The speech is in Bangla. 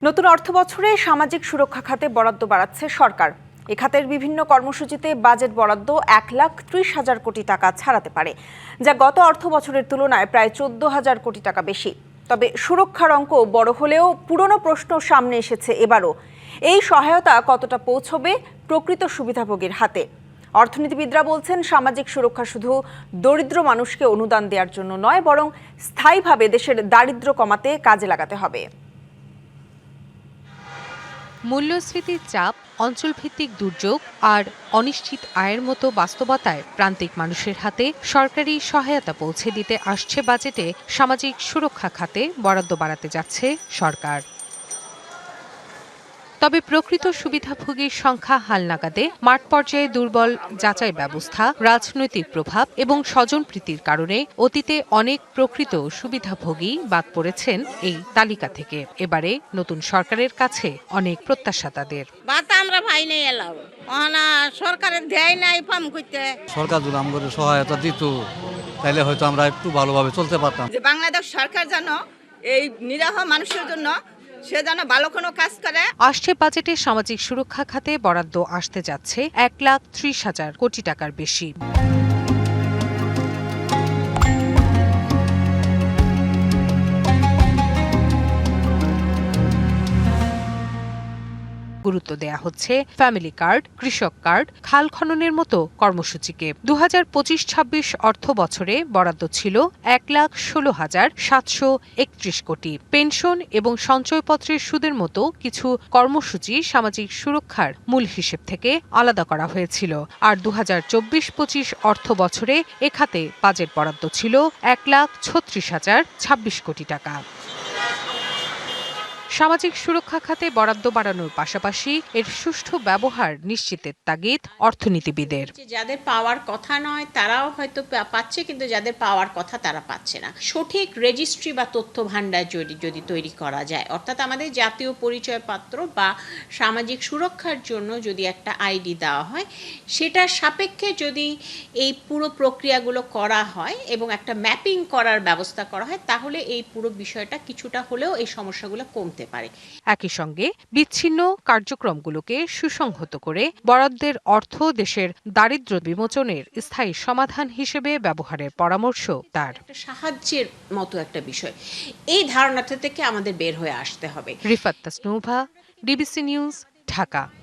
নতুন অর্থবছরে সামাজিক সুরক্ষা খাতে বরাদ্দ বাড়াচ্ছে সরকার। এ খাতের বিভিন্ন কর্মসূচিতে বাজেট বরাদ্দ 1,30,000 কোটি টাকা ছাড়াতে পারে, যা গত অর্থবছরের তুলনায় প্রায় 14,000 কোটি টাকা বেশি। তবে সুরক্ষার অঙ্ক বড় হলেও পুরনো প্রশ্ন সামনে এসেছে এবারও। এই সহায়তা কতটা পৌঁছবে প্রকৃত সুবিধাভোগীর হাতে? অর্থনীতিবিদরা বলছেন, সামাজিক সুরক্ষা শুধু দরিদ্র মানুষকে অনুদান দেওয়ার জন্য নয়, বরং স্থায়ীভাবে দেশের দারিদ্র্য কমাতে কাজে লাগাতে হবে। মূল্যস্ফীতির চাপ, অঞ্চলভিত্তিক দুর্যোগ আর অনিশ্চিত আয়ের মতো বাস্তবতায় প্রান্তিক মানুষের হাতে সরকারি সহায়তা পৌঁছে দিতে আসছে বাজেটে সামাজিক সুরক্ষা খাতে বরাদ্দ বাড়াতে যাচ্ছে সরকার। তবে প্রকৃত সুবিধাভোগীর সংখ্যা হালনাগাদে। মাঠ পর্যায়ে দুর্বল যাচাই ব্যবস্থা, রাজনৈতিক প্রভাব এবং স্বজনপ্রীতির কারণে অতীতে অনেক প্রকৃত সুবিধাভোগী বাদ পড়েছেন এই তালিকা থেকে। এবারে নতুন সরকারের কাছে অনেক প্রত্যাশা তাদের। সরকারের দেয় নাই ফার্ম করতে। সরকার যদি আমাদের সহায়তা দিত তাহলে হয়তো আমরা একটু ভালোভাবে চলতে পারতাম। যে বাংলাদেশ সরকার যেন এই নিরীহ মানুষের জন্য সে যেন ভালো কোনো কাজ করে। আসছে বাজেটে সামাজিক সুরক্ষা খাতে বরাদ্দ আসতে যাচ্ছে 1,30,000 কোটি টাকার বেশি। গুরুত্ব দেয়া হচ্ছে ফ্যামিলি কার্ড, কৃষক কার্ড, খাল খননের মতো কর্মসূচিকে। 2025-26 অর্থ বছরে বরাদ্দ ছিল 1,16,731 কোটি। পেনশন এবং সঞ্চয়পত্রের সুদের মতো কিছু কর্মসূচি সামাজিক সুরক্ষার মূল হিসেব থেকে আলাদা করা হয়েছিল। আর 2024-25 অর্থ বছরে এ খাতে বাজেট বরাদ্দ ছিল 1,36,026 কোটি টাকা। সামাজিক সুরক্ষা খাতে বরাদ্দ বাড়ানোর পাশাপাশি এর সুষ্ঠু ব্যবহার নিশ্চিতের তাগিদ অর্থনীতিবিদের। যাদের পাওয়ার কথা নয় তারাও হয়তো পাচ্ছে, কিন্তু যাদের পাওয়ার কথা তারা পাচ্ছে না। সঠিক রেজিস্ট্রি বা তথ্য ভান্ডার যদি তৈরি করা যায়, অর্থাৎ আমাদের জাতীয় পরিচয়পত্র বা সামাজিক সুরক্ষার জন্য যদি একটা আইডি দেওয়া হয়, সেটার সাপেক্ষে যদি এই পুরো প্রক্রিয়াগুলো করা হয় এবং একটা ম্যাপিং করার ব্যবস্থা করা হয়, তাহলে এই পুরো বিষয়টা কিছুটা হলেও এই সমস্যাগুলো কমতে পারে। একই সঙ্গে বিচ্ছিন্ন কার্যক্রমগুলোকে সুসংহত করে বরাদ্দের অর্থ দেশের দারিদ্র্য বিমোচনের স্থায়ী সমাধান হিসেবে ব্যবহারের পরামর্শ তার। সাহায্যের মতো একটা বিষয়, এই ধারণাটা থেকে আমাদের বের হয়ে আসতে হবে। Rifat Tasnuva, DBC news, Dhaka.